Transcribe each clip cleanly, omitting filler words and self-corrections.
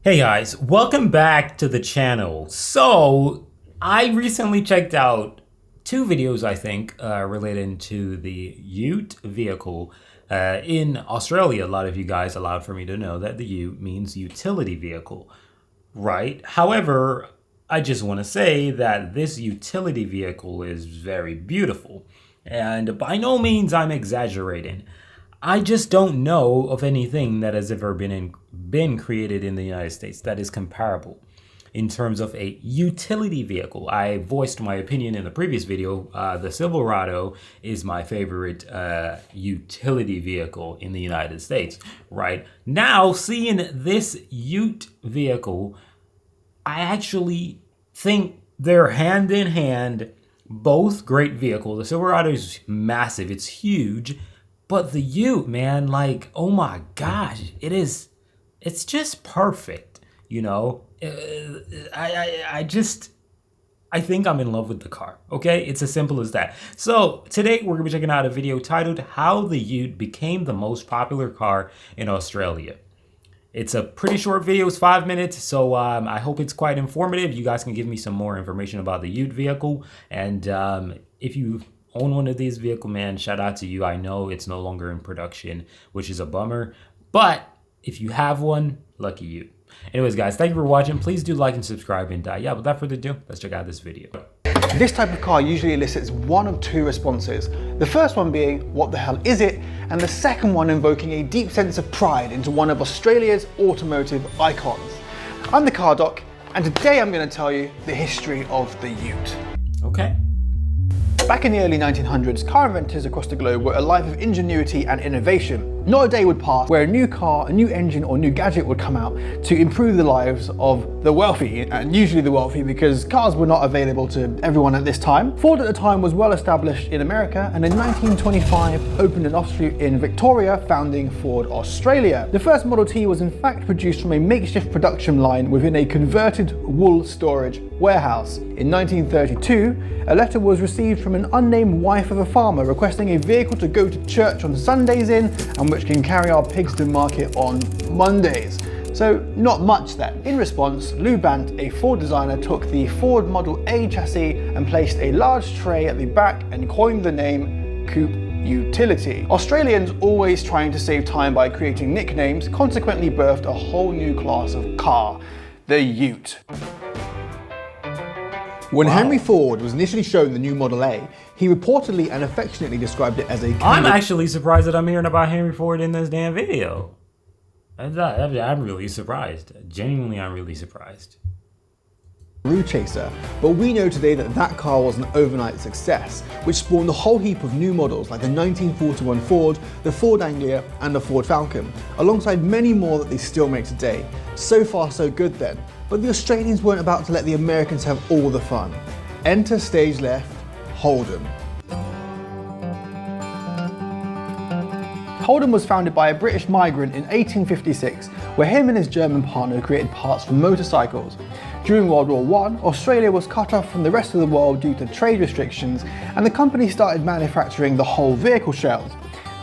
Hey guys, welcome back to the channel. So, I recently checked out two videos, I think, related to the Ute vehicle in Australia. A lot of you guys allowed for me to know that the Ute means utility vehicle, right? However, I just want to say that this utility vehicle is very beautiful, and by no means I'm exaggerating. I just don't know of anything that has ever been created in the United States that is comparable in terms of a utility vehicle. I voiced my opinion in the previous video. The Silverado is my favorite utility vehicle in the United States. Right now, seeing this Ute vehicle, I actually think they're hand in hand. Both great vehicles. The Silverado is massive. It's huge. But the Ute, man, like, oh my gosh, it's just perfect, you know? I think I'm in love with the car, okay? It's as simple as that. So today we're gonna be checking out a video titled How the Ute Became the Most Popular Car in Australia. It's a pretty short video, it's 5 minutes, so I hope it's quite informative. You guys can give me some more information about the Ute vehicle, and if you own one of these vehicles, man, shout out to you. I know it's no longer in production, which is a bummer, but if you have one, lucky you. Anyways, guys, thank you for watching. Please do like and subscribe, and yeah, without further ado, let's check out this video. This type of car usually elicits one of two responses. The first one being, what the hell is it? And the second one invoking a deep sense of pride into one of Australia's automotive icons. I'm the Car Doc, and today I'm going to tell you the history of the Ute. Okay. Back in the early 1900s, car inventors across the globe were a life of ingenuity and innovation. Not a day would pass where a new car, a new engine or new gadget would come out to improve the lives of the wealthy, and usually the wealthy because cars were not available to everyone at this time. Ford at the time was well established in America, and in 1925 opened an offshoot in Victoria, founding Ford Australia. The first Model T was in fact produced from a makeshift production line within a converted wool storage warehouse. In 1932, a letter was received from an unnamed wife of a farmer requesting a vehicle to go to church on Sundays in, and which can carry our pigs to market on Mondays. So not much then. In response, Lou Bant, a Ford designer, took the Ford Model A chassis and placed a large tray at the back and coined the name Coupe Utility. Australians, always trying to save time by creating nicknames, consequently birthed a whole new class of car, the Ute. When Henry Ford was initially shown the new Model A, he reportedly and affectionately described it as a I'm actually surprised that I'm hearing about Henry Ford in this damn video. I'm really surprised. Genuinely, I'm really surprised. kangaroo chaser, but we know today that that car was an overnight success, which spawned a whole heap of new models like the 1941 Ford, the Ford Anglia and the Ford Falcon, alongside many more that they still make today. So far so good then, but the Australians weren't about to let the Americans have all the fun. Enter stage left, Holden. Holden was founded by a British migrant in 1856, where him and his German partner created parts for motorcycles. During World War I, Australia was cut off from the rest of the world due to trade restrictions, and the company started manufacturing the whole vehicle shells.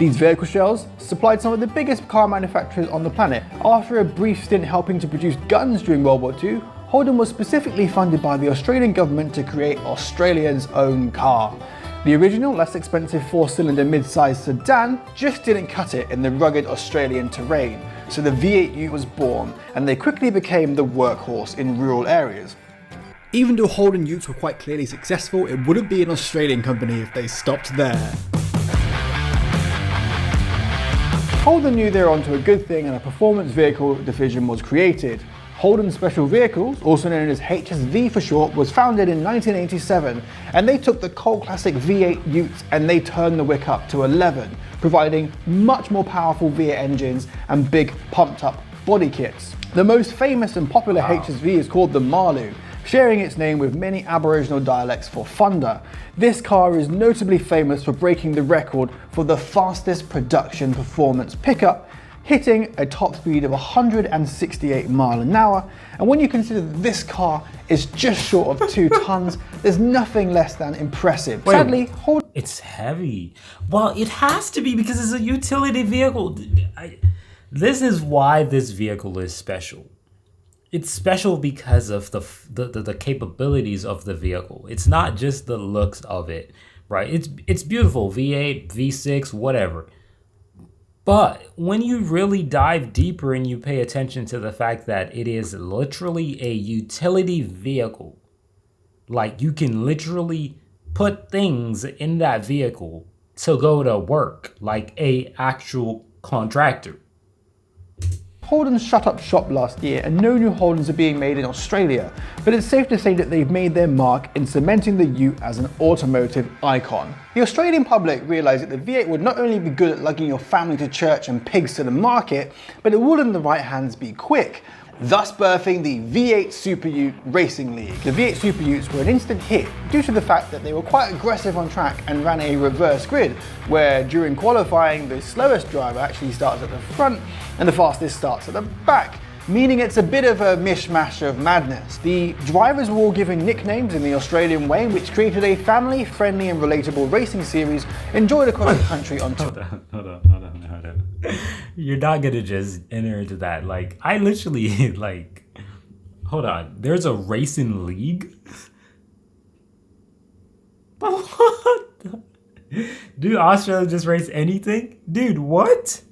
These vehicle shells supplied some of the biggest car manufacturers on the planet. After a brief stint helping to produce guns during World War II, Holden was specifically funded by the Australian government to create Australia's own car. The original, less expensive 4-cylinder mid-sized sedan just didn't cut it in the rugged Australian terrain, so the V8 Ute was born, and they quickly became the workhorse in rural areas. Even though Holden Utes were quite clearly successful, it wouldn't be an Australian company if they stopped there. Holden knew they were onto a good thing, and a performance vehicle division was created. Holden Special Vehicles, also known as HSV for short, was founded in 1987, and they took the cult classic V8 Utes and they turned the wick up to 11, providing much more powerful V8 engines and big pumped up body kits. The most famous and popular HSV is called the Marloo, sharing its name with many Aboriginal dialects for thunder. This car is notably famous for breaking the record for the fastest production performance pickup, hitting a top speed of 168 miles an hour. And when you consider that this car is just short of 2 tons, there's nothing less than impressive. Wait, sadly, it's heavy. Well, it has to be because it's a utility vehicle. This is why this vehicle is special. it's special because of the capabilities of the vehicle. It's not just the looks of it, right? It's beautiful, V8, V6, whatever. But when you really dive deeper and you pay attention to the fact that it is literally a utility vehicle, like you can literally put things in that vehicle to go to work like a actual contractor. Holden shut up shop last year and no new Holdens are being made in Australia, but it's safe to say that they've made their mark in cementing the Ute as an automotive icon. The Australian public realised that the V8 would not only be good at lugging your family to church and pigs to the market, but it would in the right hands be quick, thus birthing the V8 Super Ute Racing League. The V8 Super Utes were an instant hit due to the fact that they were quite aggressive on track and ran a reverse grid, where during qualifying the slowest driver actually starts at the front and the fastest starts at the back, meaning it's a bit of a mishmash of madness. The drivers were all given nicknames in the Australian way, which created a family-friendly and relatable racing series enjoyed across the country on tour. Hold on. You're not gonna just enter into that. Like, I literally, like, hold on. There's a racing league? What? Do Australia just race anything? Dude, what?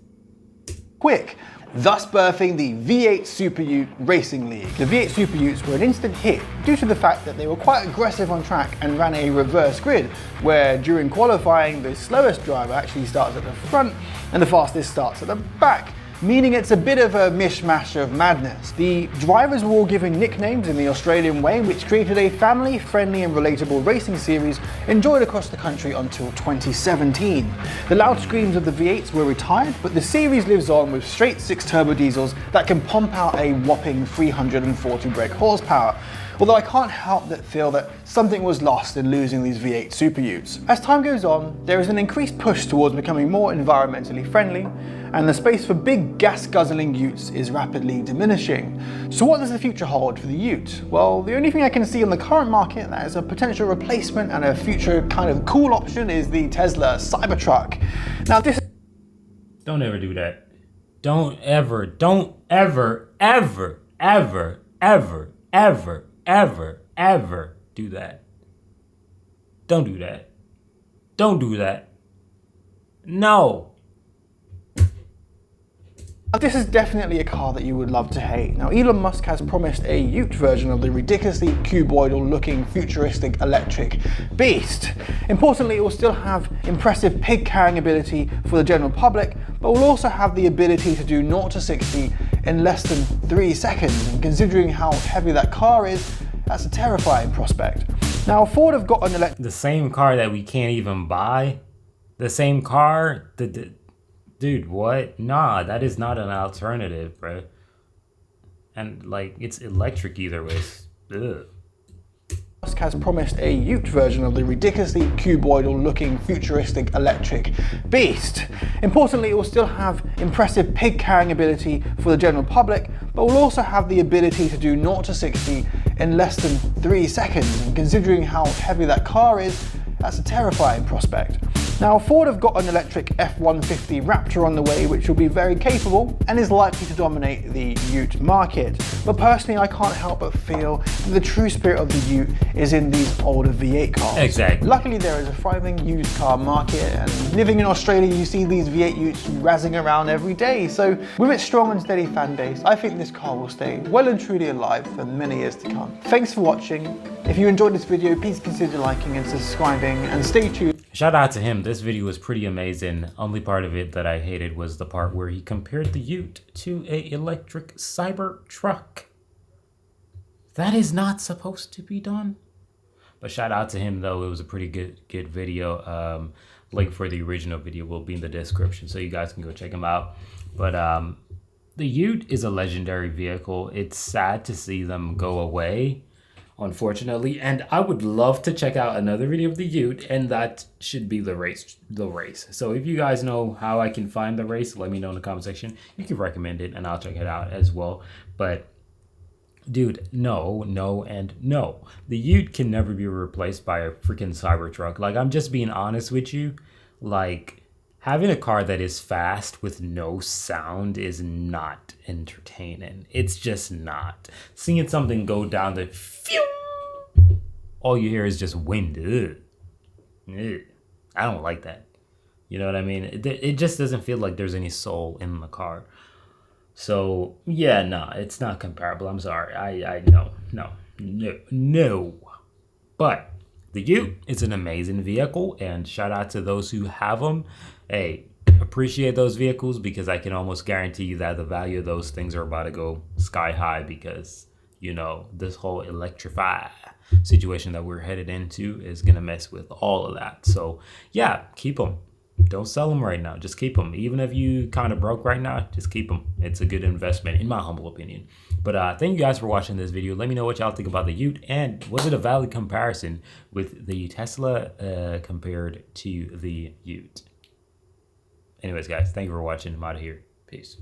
Quick, thus birthing the V8 Super Ute Racing League. The V8 Super Utes were an instant hit due to the fact that they were quite aggressive on track and ran a reverse grid, where during qualifying the slowest driver actually starts at the front and the fastest starts at the back, meaning it's a bit of a mishmash of madness. The drivers were all given nicknames in the Australian way, which created a family-friendly and relatable racing series enjoyed across the country until 2017. The loud screams of the V8s were retired, but the series lives on with straight 6 turbo diesels that can pump out a whopping 340 brake horsepower. Although I can't help but feel that something was lost in losing these V8 Super Utes. As time goes on, there is an increased push towards becoming more environmentally friendly, and the space for big gas-guzzling Utes is rapidly diminishing. So what does the future hold for the Ute? Well, the only thing I can see on the current market that is a potential replacement and a future kind of cool option is the Tesla Cybertruck. Now this... Don't ever do that. Don't ever do that. Don't do that. Don't do that. No. This is definitely a car that you would love to hate. Now, Elon Musk has promised a Ute version of the ridiculously cuboidal looking futuristic electric beast. Importantly, it will still have impressive pig carrying ability for the general public, but will also have the ability to do 0 to 60 in less than 3 seconds. And considering how heavy that car is, that's a terrifying prospect. Now, Ford have got an electric... The same car that we can't even buy? The same car? Dude, what? Nah, that is not an alternative, bro. And, like, it's electric either way. Ugh. Musk has promised a Ute version of the ridiculously cuboidal looking futuristic electric beast. Importantly, it will still have impressive pig carrying ability for the general public, but will also have the ability to do 0 to 60 in less than 3 seconds. And considering how heavy that car is, that's a terrifying prospect. Now, Ford have got an electric F-150 Raptor on the way, which will be very capable and is likely to dominate the Ute market. But personally, I can't help but feel that the true spirit of the Ute is in these older V8 cars. Exactly. Luckily, there is a thriving used car market, and living in Australia, you see these V8 Utes razzing around every day. So, with its strong and steady fan base, I think this car will stay well and truly alive for many years to come. Thanks for watching. If you enjoyed this video, please consider liking and subscribing, and stay tuned. Shout out to him. This video was pretty amazing. Only part of it that I hated was the part where he compared the Ute to an electric Cybertruck. That is not supposed to be done. But shout out to him though. It was a pretty good video. Link for the original video will be in the description, so you guys can go check him out. But the Ute is a legendary vehicle. It's sad to see them go away, unfortunately, and I would love to check out another video of the Ute, and that should be the race. So if you guys know how I can find the race, let me know in the comment section. You can recommend it and I'll check it out as well. But dude, no. The Ute can never be replaced by a freaking Cybertruck. Like, I'm just being honest with you. Like, Having a car that is fast with no sound is not entertaining. It's just not. Seeing something go down the phew, all you hear is just wind. Ugh. Ugh. I don't like that. You know what I mean? It just doesn't feel like there's any soul in the car. So yeah, no, it's not comparable. I'm sorry. I no. But the Ute is an amazing vehicle, and shout out to those who have them. Hey, appreciate those vehicles, because I can almost guarantee you that the value of those things are about to go sky high, because this whole electrify situation that we're headed into is gonna mess with all of that. So yeah, keep them. Don't sell them right now. Just keep them. Even if you kind of broke right now, just keep them. It's a good investment, in my humble opinion. But thank you guys for watching this video. Let me know what y'all think about the Ute, and was it a valid comparison with the Tesla compared to the Ute? Anyways, guys, thank you for watching. I'm out of here. Peace.